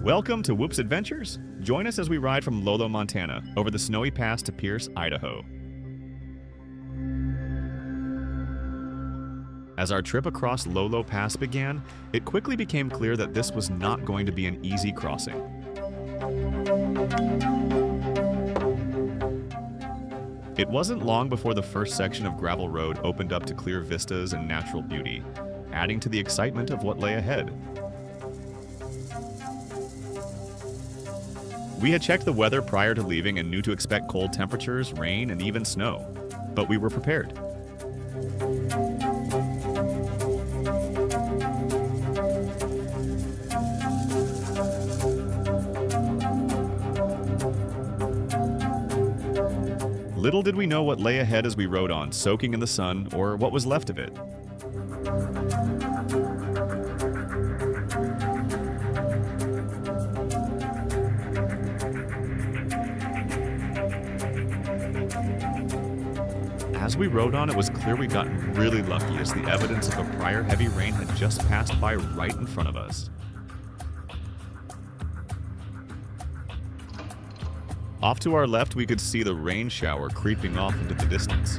Welcome to Whoops Adventures. Join us as we ride from Lolo, Montana, over the snowy pass to Pierce, Idaho. As our trip across Lolo Pass began, it quickly became clear that this was not going to be an easy crossing. It wasn't long before the first section of gravel road opened up to clear vistas and natural beauty, adding to the excitement of what lay ahead. We had checked the weather prior to leaving and knew to expect cold temperatures, rain, and even snow, but we were prepared. Little did we know what lay ahead as we rode on, soaking in the sun, or what was left of it. As we rode on, it was clear we'd gotten really lucky as the evidence of a prior heavy rain had just passed by right in front of us. Off to our left, we could see the rain shower creeping off into the distance.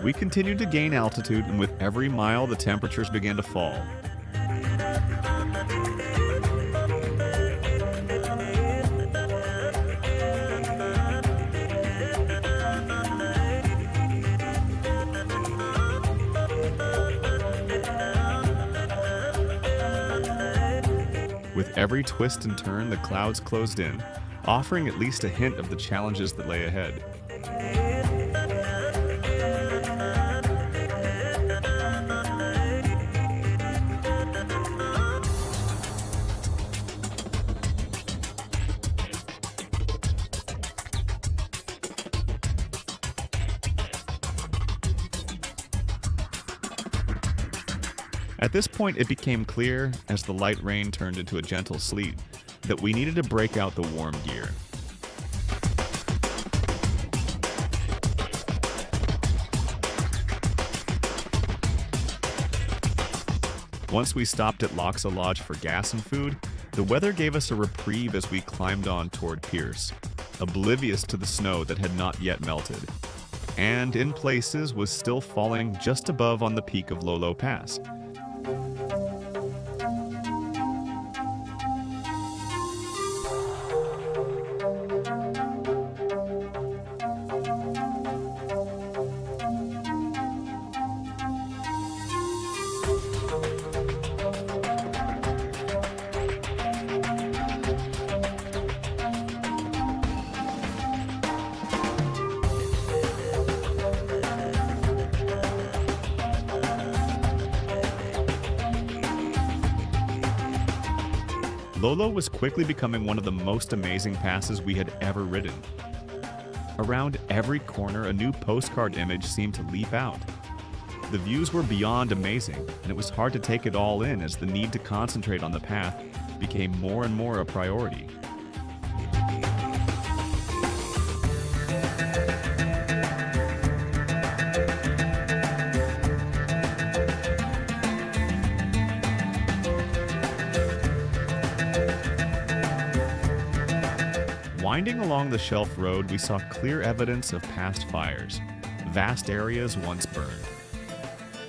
We continued to gain altitude, and with every mile, the temperatures began to fall. With every twist and turn, the clouds closed in, offering at least a hint of the challenges that lay ahead. At this point, it became clear, as the light rain turned into a gentle sleet, that we needed to break out the warm gear. Once we stopped at Loxa Lodge for gas and food, the weather gave us a reprieve as we climbed on toward Pierce, oblivious to the snow that had not yet melted, and in places was still falling just above on the peak of Lolo Pass. Lolo was quickly becoming one of the most amazing passes we had ever ridden. Around every corner, a new postcard image seemed to leap out. The views were beyond amazing, and it was hard to take it all in as the need to concentrate on the path became more and more a priority. Winding along the shelf road, we saw clear evidence of past fires, vast areas once burned.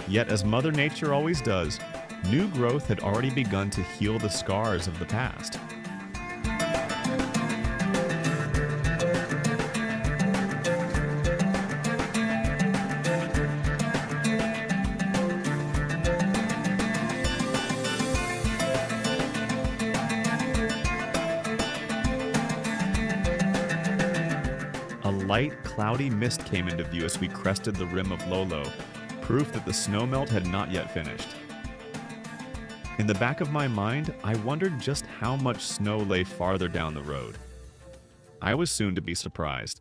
Yet, as Mother Nature always does, new growth had already begun to heal the scars of the past. A light, cloudy mist came into view as we crested the rim of Lolo, proof that the snowmelt had not yet finished. In the back of my mind, I wondered just how much snow lay farther down the road. I was soon to be surprised.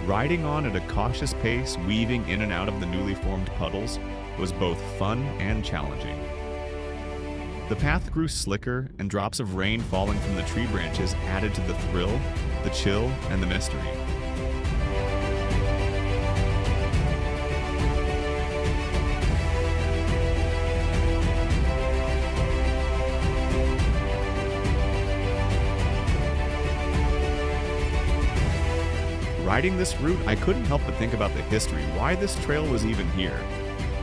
Riding on at a cautious pace, weaving in and out of the newly formed puddles, was both fun and challenging. The path grew slicker, and drops of rain falling from the tree branches added to the thrill, the chill, and the mystery. Riding this route, I couldn't help but think about the history, why this trail was even here,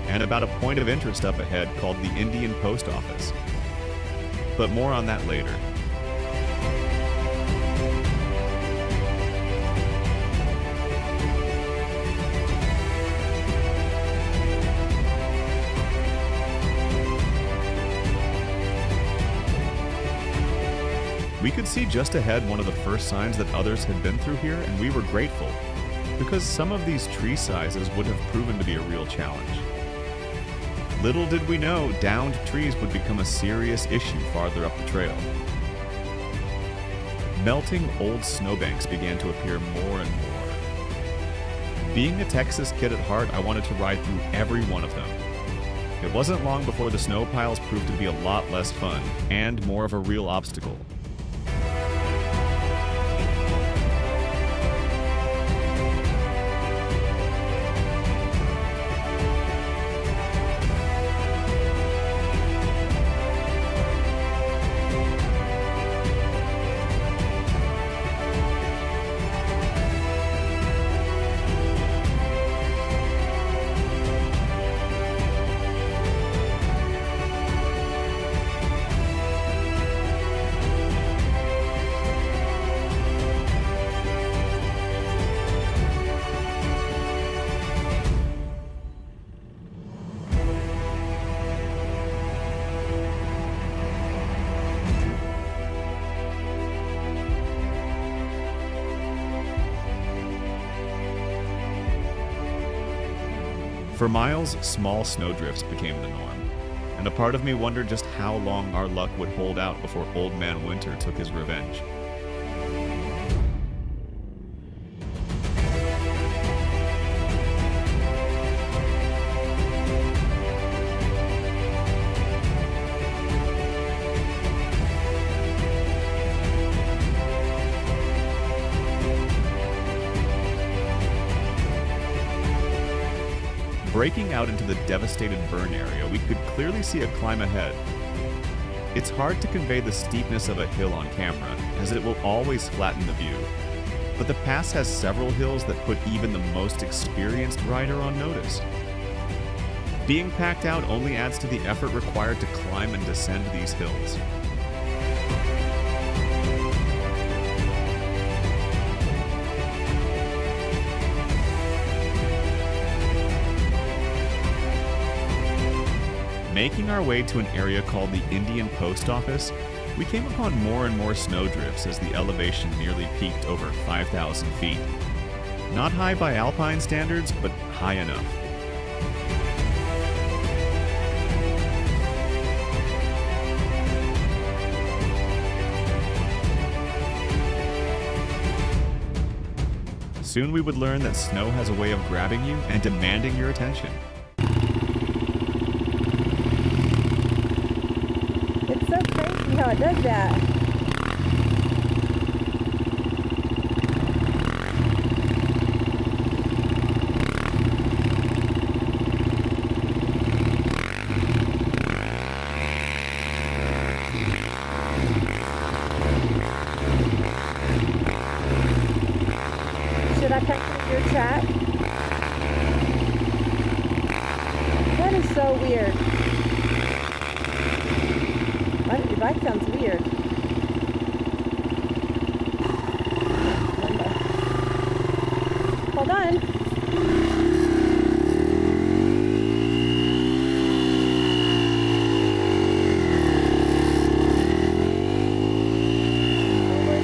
and about a point of interest up ahead called the Indian Post Office. But more on that later. We could see just ahead one of the first signs that others had been through here, and we were grateful, because some of these tree sizes would have proven to be a real challenge. Little did we know, downed trees would become a serious issue farther up the trail. Melting old snowbanks began to appear more and more. Being a Texas kid at heart, I wanted to ride through every one of them. It wasn't long before the snow piles proved to be a lot less fun, and more of a real obstacle. For miles, small snowdrifts became the norm, and a part of me wondered just how long our luck would hold out before Old Man Winter took his revenge. Breaking out into the devastated burn area, we could clearly see a climb ahead. It's hard to convey the steepness of a hill on camera, as it will always flatten the view. But the pass has several hills that put even the most experienced rider on notice. Being packed out only adds to the effort required to climb and descend these hills. Making our way to an area called the Indian Post Office, we came upon more and more snowdrifts as the elevation nearly peaked over 5,000 feet. Not high by alpine standards, but high enough. Soon we would learn that snow has a way of grabbing you and demanding your attention. It's so crazy how it does that. Should I cut your track? That is so weird. Your bike sounds weird. Hold on. Over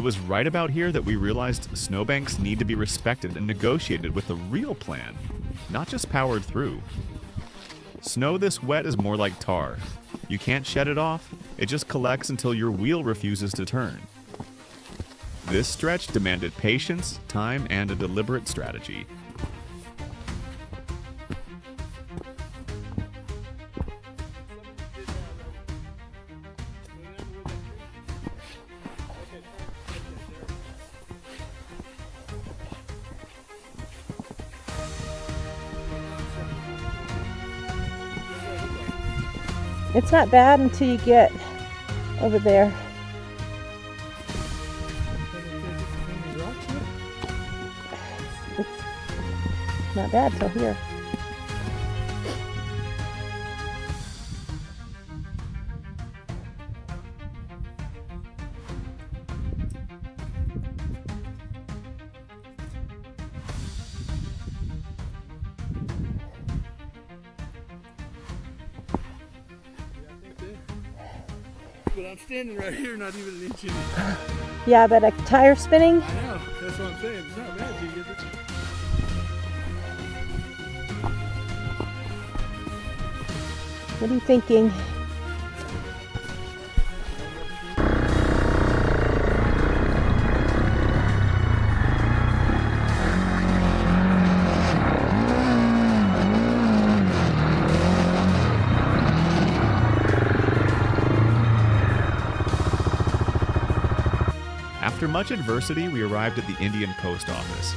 was right about here that we realized snowbanks need to be respected and negotiated with a real plan, not just powered through. Snow this wet is more like tar. You can't shed it off, it just collects until your wheel refuses to turn. This stretch demanded patience, time, and a deliberate strategy. It's not bad until you get over there. It's not bad till here. But I'm standing right here, not even an inch in it. Yeah, but a tire spinning? I know, that's what I'm saying. It's not bad till you get there. What are you thinking? After much adversity, we arrived at the Indian Post Office.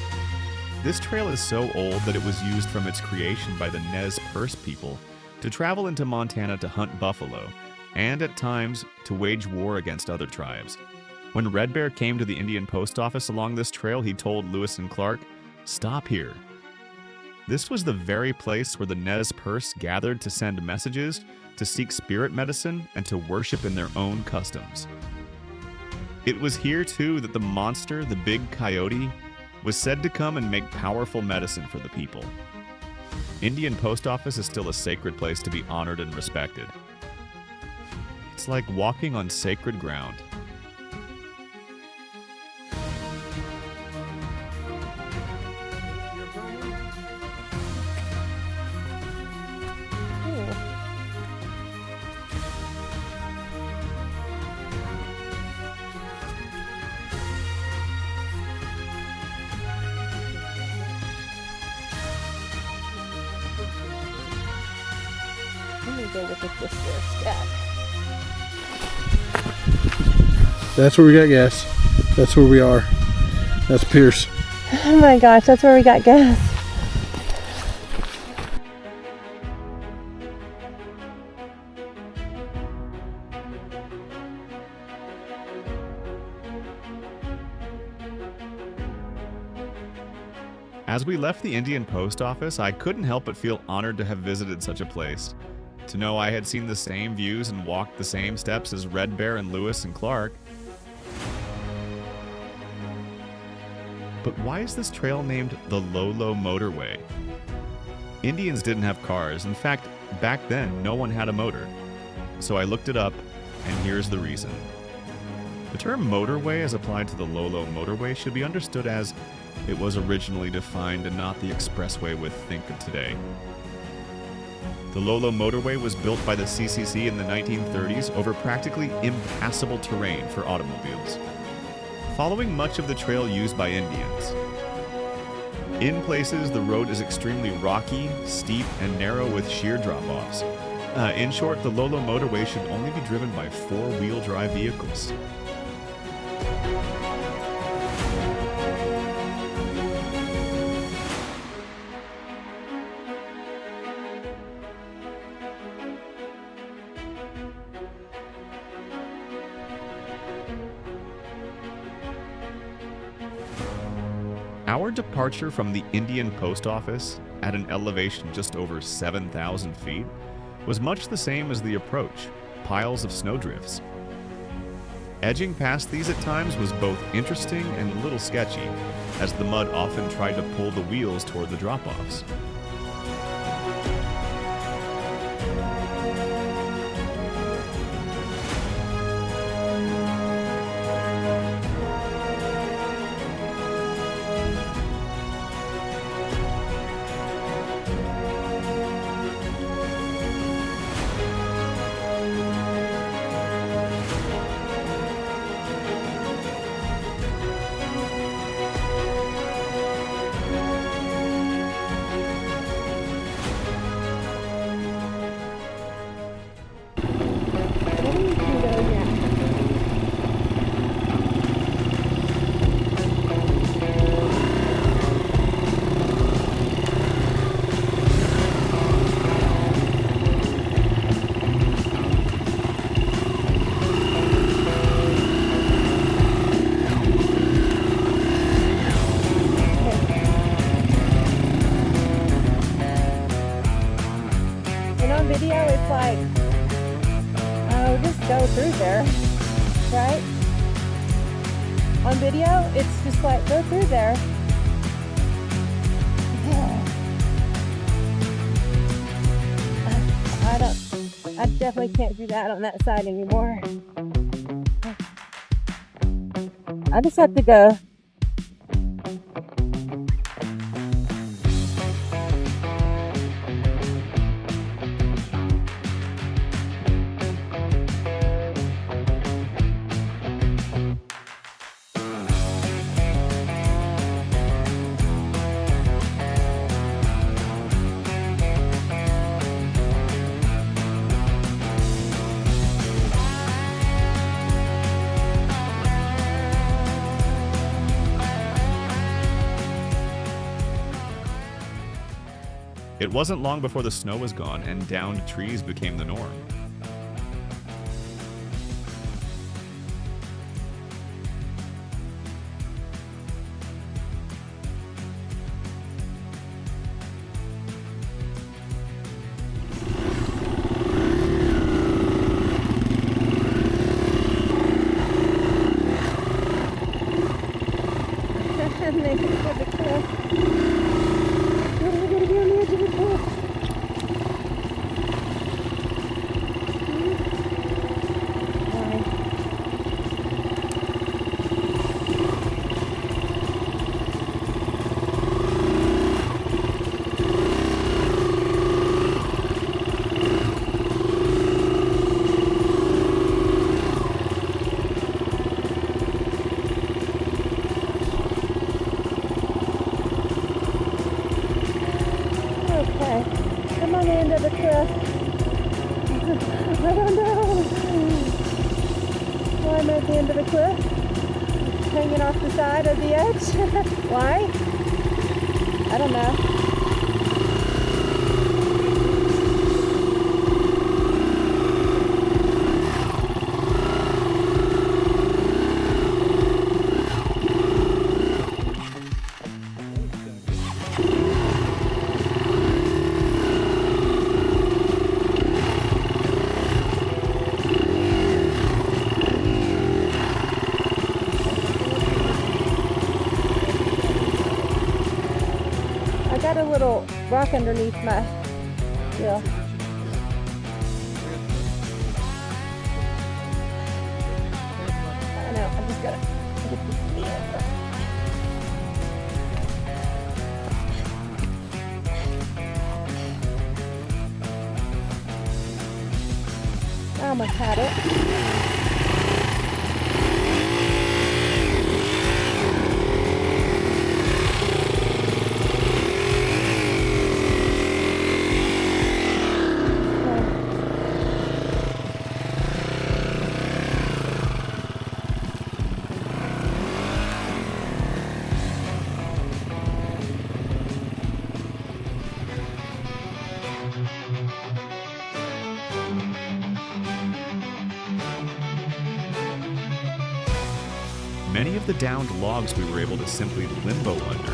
This trail is so old that it was used from its creation by the Nez Perce people to travel into Montana to hunt buffalo, and at times to wage war against other tribes. When Red Bear came to the Indian Post Office along this trail, he told Lewis and Clark, "Stop here." This was the very place where the Nez Perce gathered to send messages, to seek spirit medicine, and to worship in their own customs. It was here, too, that the monster, the big coyote, was said to come and make powerful medicine for the people. Indian Post Office is still a sacred place to be honored and respected. It's like walking on sacred ground. I'm gonna go look at this there, Scott. That's where we got gas. That's where we are. That's Pierce. Oh my gosh, that's where we got gas. As we left the Indian Post Office, I couldn't help but feel honored to have visited such a place. To know I had seen the same views and walked the same steps as Red Bear and Lewis and Clark. But why is this trail named the Lolo Motorway? Indians didn't have cars. In fact, back then, no one had a motor. So I looked it up, and here's the reason. The term motorway as applied to the Lolo Motorway should be understood as it was originally defined and not the expressway we think of today. The Lolo Motorway was built by the CCC in the 1930s over practically impassable terrain for automobiles, following much of the trail used by Indians. In places, the road is extremely rocky, steep, and narrow with sheer drop-offs. In short, the Lolo Motorway should only be driven by four-wheel drive vehicles. Our departure from the Indian Post Office, at an elevation just over 7,000 feet, was much the same as the approach, piles of snowdrifts. Edging past these at times was both interesting and a little sketchy, as the mud often tried to pull the wheels toward the drop-offs. video, it's like, oh, just go through there, right? On video, it's just like, go through there. I definitely can't do that on that side anymore. I just have to go. It wasn't long before the snow was gone and downed trees became the norm. And then go to the cliff. We're gonna be on the edge of the cliff. Okay, I'm on the end of the cliff. I don't know. Well, I'm at the end of the cliff, hanging off the side of the edge. Why? I don't know. I got a little rock underneath my wheel. I know, I just gotta get this wheel. I almost had it. Many of the downed logs we were able to simply limbo under,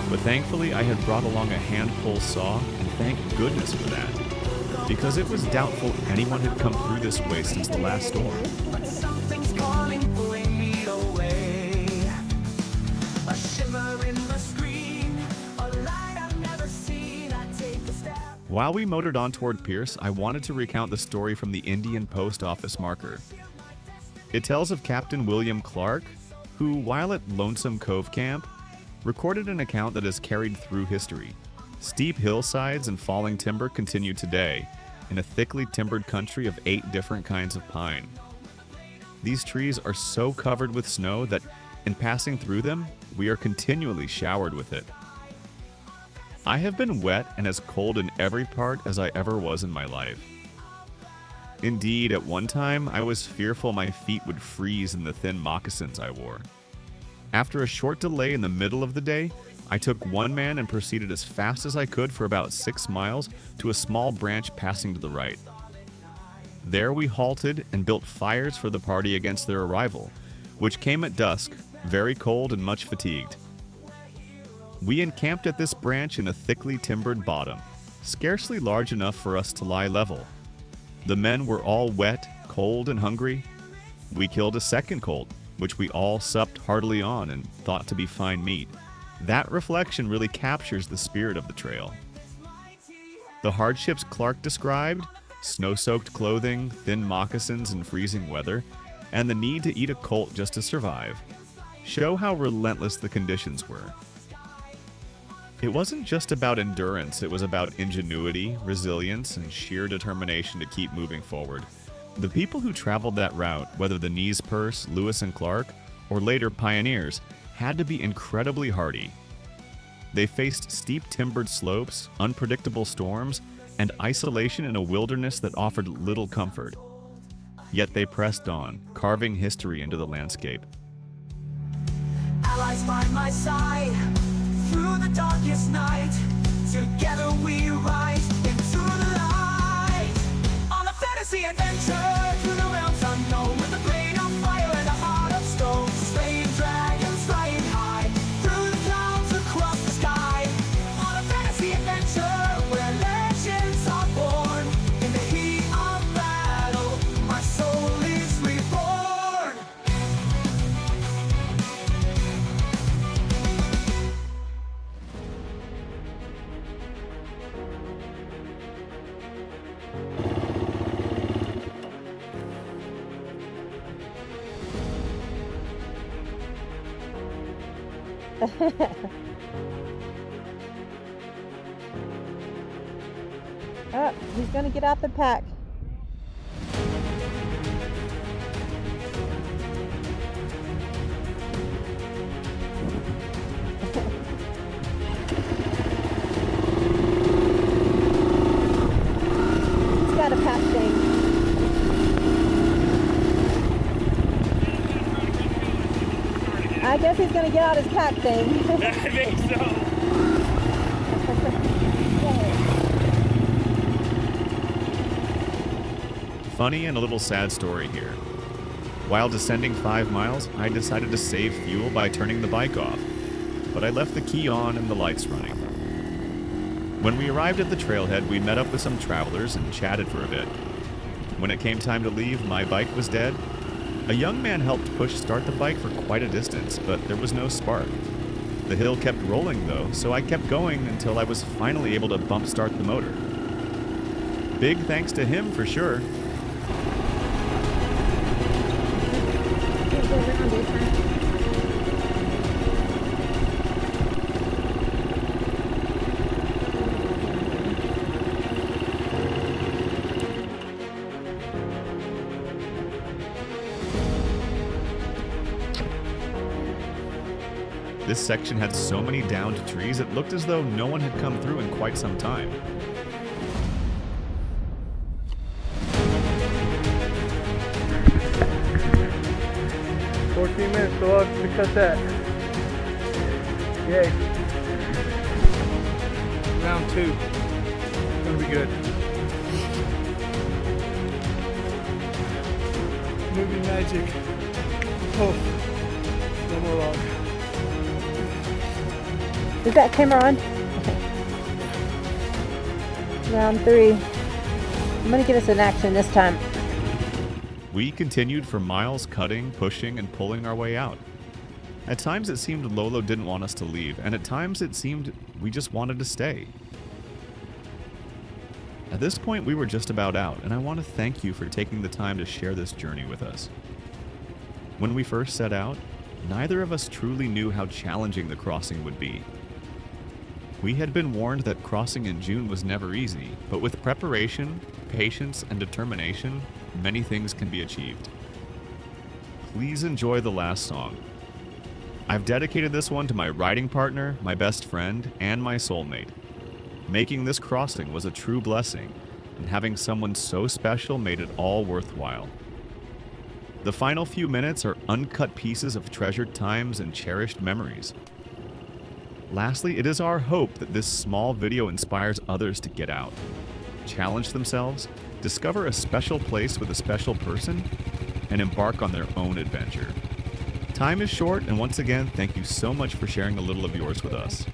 but thankfully I had brought along a hand-pull saw, and thank goodness for that, because it was doubtful anyone had come through this way since the last storm. But something's calling, pulling me away. A shiver in the screen, a light I've never seen. I take a step. While we motored on toward Pierce, I wanted to recount the story from the Indian Post Office marker. It tells of Captain William Clark, who, while at Lonesome Cove Camp, recorded an account that has carried through history. Steep hillsides and falling timber continue today, in a thickly timbered country of 8 different kinds of pine. These trees are so covered with snow that, in passing through them, we are continually showered with it. I have been wet and as cold in every part as I ever was in my life. Indeed, at one time, I was fearful my feet would freeze in the thin moccasins I wore. After a short delay in the middle of the day, I took one man and proceeded as fast as I could for about 6 miles to a small branch passing to the right. There we halted and built fires for the party against their arrival, which came at dusk, very cold and much fatigued. We encamped at this branch in a thickly timbered bottom, scarcely large enough for us to lie level. The men were all wet, cold, and hungry. We killed a second colt, which we all supped heartily on and thought to be fine meat. That reflection really captures the spirit of the trail. The hardships Clark described, snow-soaked clothing, thin moccasins in freezing weather, and the need to eat a colt just to survive, show how relentless the conditions were. It wasn't just about endurance, it was about ingenuity, resilience, and sheer determination to keep moving forward. The people who traveled that route, whether the Knees Purse, Lewis and Clark, or later pioneers, had to be incredibly hardy. They faced steep timbered slopes, unpredictable storms, and isolation in a wilderness that offered little comfort. Yet they pressed on, carving history into the landscape. Allies by my side, through the darkest night, together we ride into the light. On a fantasy adventure, through the realms unknown, with a brain of fire and a heart of stone, slaying dragons flying high, through the clouds across the sky. On a fantasy adventure, where legends are born, in the heat of battle, my soul is reborn. Oh, he's gonna get out the pack. He's got a pack thing. I guess he's gonna get out his pack thing. I think so. Funny and a little sad story here. While descending 5 miles, I decided to save fuel by turning the bike off, but I left the key on and the lights running. When we arrived at the trailhead, we met up with some travelers and chatted for a bit. When it came time to leave, my bike was dead. A young man helped push start the bike for quite a distance, but there was no spark. The hill kept rolling though, so I kept going until I was finally able to bump start the motor. Big thanks to him for sure. This section had so many downed trees, it looked as though no one had come through in quite some time. Minutes to log to cut that. Yay. Round 2. Gonna be good. Movie magic. Oh, no more log. Is that camera on? Round 3. I'm gonna get us in action this time. We continued for miles, cutting, pushing, and pulling our way out. At times it seemed Lolo didn't want us to leave, and at times it seemed we just wanted to stay. At this point, we were just about out, and I want to thank you for taking the time to share this journey with us. When we first set out, neither of us truly knew how challenging the crossing would be. We had been warned that crossing in June was never easy, but with preparation, patience, and determination, many things can be achieved. Please enjoy the last song. I've dedicated this one to my riding partner, my best friend, and my soulmate. Making this crossing was a true blessing, and having someone so special made it all worthwhile. The final few minutes are uncut pieces of treasured times and cherished memories. Lastly, it is our hope that this small video inspires others to get out, challenge themselves, discover a special place with a special person, and embark on their own adventure. Time is short, and once again, thank you so much for sharing a little of yours with us.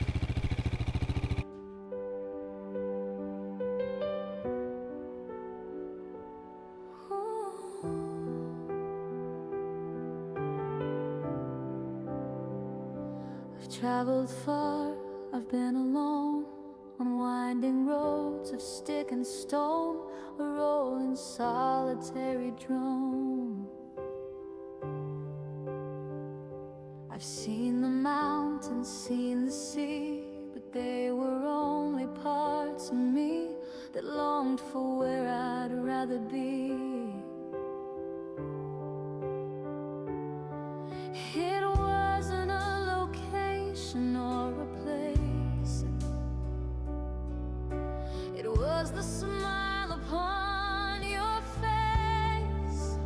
traveled far, I've been alone on winding roads of stick and stone, a rolling solitary drone. I've seen the mountains, seen the sea, but they were only parts of me that longed for where I'd rather be. It wasn't a location or a place, it was the smile upon your face.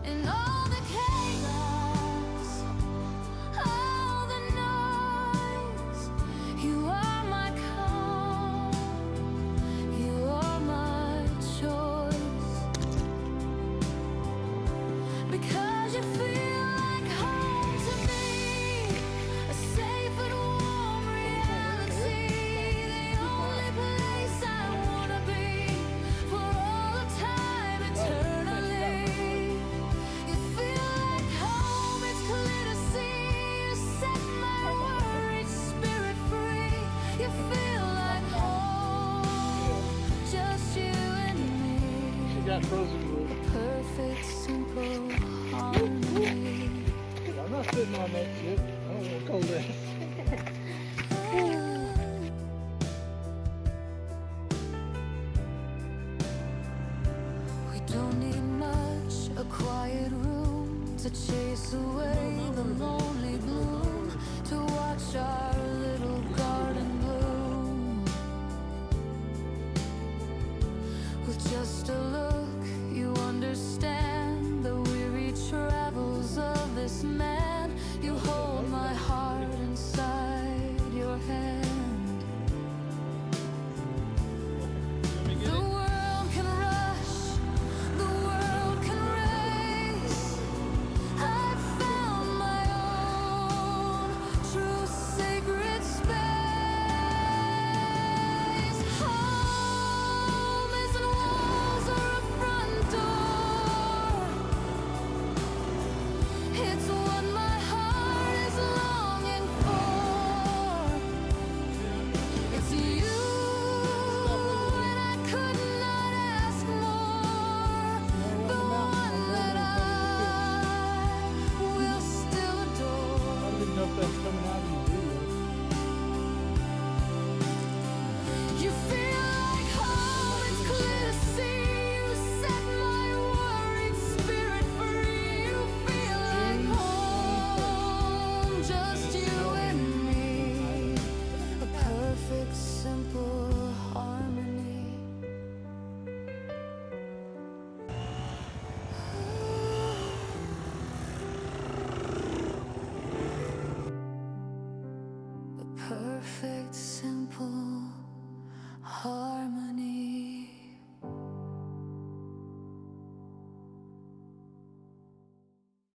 And all the chaos, all the noise, you are my calm, you are my choice. Because you feel like home to me, a safe and warm reality, the only place I wanna be for all of time, eternally. You feel like home, it's clear to see. You set my worried spirit free. You feel like home, just you and me. She got frozen wood. Perfect, simple harmony. I'm not sitting on that shit. I don't want to go there. We don't need much, a quiet room to chase away the lonely gloom, to watch our little garden bloom. With just a look, you understand the weary travels of this man. You hold my heart inside your hand. The world can rush, the world can race. I've found my own true sacred space. Home isn't walls or a front door, it's what my heart is longing for. It's you, and I could not ask more. The one that I will still I adore. don't even know if that's coming out in the video. You feel like home, it's clear to see. You set my worried spirit free. You feel like home, just you and me. A perfect, simple harmony. A perfect, simple harmony.